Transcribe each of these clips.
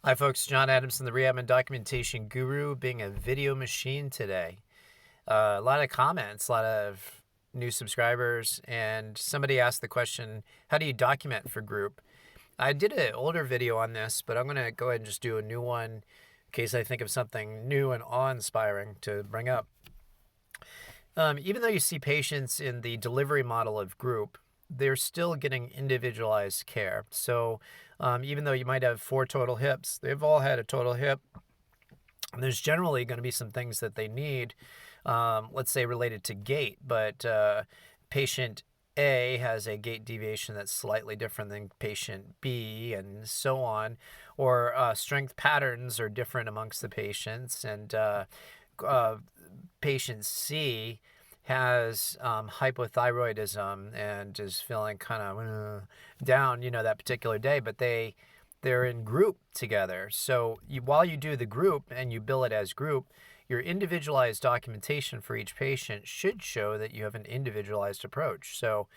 Hi folks, John Adamson, the Rehab and Documentation Guru, being a video machine today. A lot of comments, a lot of new subscribers, and somebody asked the question, how do you document for group? I did an older video on this, but I'm going to go ahead and just do a new one in case I think of something new and awe-inspiring to bring up. Even though you see patients in the delivery model of group, they're still getting individualized care. So even though you might have 4 total hips, they've all had a total hip. And there's generally going to be some things that they need, let's say related to gait, but patient A has a gait deviation that's slightly different than patient B, and so on. Or strength patterns are different amongst the patients, and patient C has hypothyroidism and is feeling kind of down, that particular day, but they're in group together. So while you do the group and you bill it as group, your individualized documentation for each patient should show that you have an individualized approach. So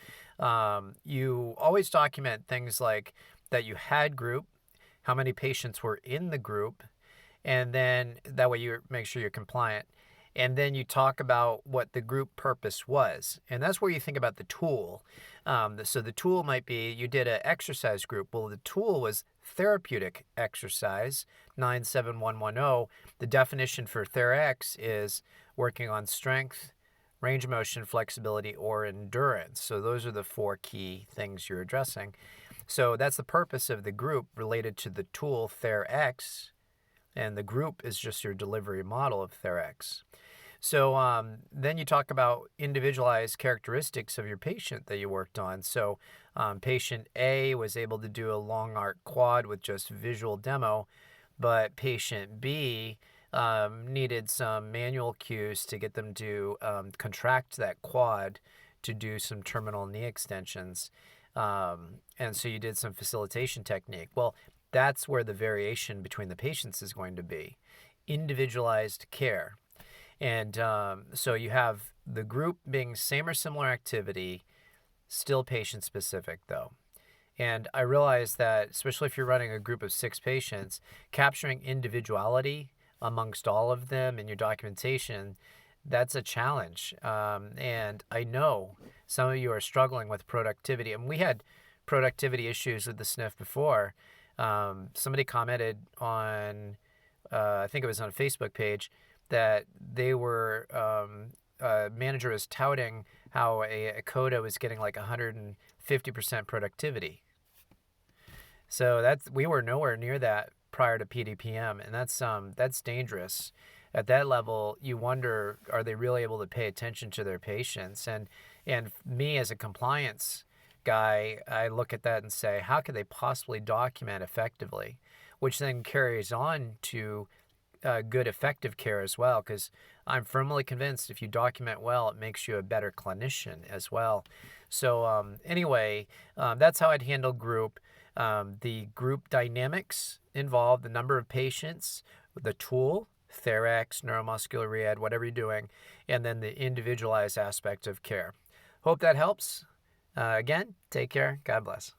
you always document things like that you had group, how many patients were in the group, and then that way you make sure you're compliant. And then you talk about what the group purpose was. And that's where you think about the tool. So the tool might be, you did an exercise group. Well, the tool was therapeutic exercise, 97110. The definition for TheraX is working on strength, range of motion, flexibility, or endurance. So those are the 4 key things you're addressing. So that's the purpose of the group related to the tool TheraX. And the group is just your delivery model of TheraX. So then you talk about individualized characteristics of your patient that you worked on. So patient A was able to do a long arc quad with just visual demo, but patient B needed some manual cues to get them to contract that quad to do some terminal knee extensions. And so you did some facilitation technique. Well, that's where the variation between the patients is going to be. Individualized care. And so you have the group being same or similar activity, still patient-specific though. And I realize that, especially if you're running a group of 6 patients, capturing individuality amongst all of them in your documentation, that's a challenge. And I know some of you are struggling with productivity. And we had productivity issues with the SNF before. Somebody commented on, I think it was on a Facebook page, that they were, manager was touting how a CODA was getting like 150% productivity. So we were nowhere near that prior to PDPM, and that's dangerous. At that level, you wonder, are they really able to pay attention to their patients? And me as a compliance guy, I look at that and say, how could they possibly document effectively? Which then carries on to good effective care as well, because I'm firmly convinced if you document well, it makes you a better clinician as well. So anyway, that's how I'd handle group. The group dynamics involve the number of patients, the tool, TheraX, neuromuscular rehab, whatever you're doing, and then the individualized aspect of care. Hope that helps. Again, take care. God bless.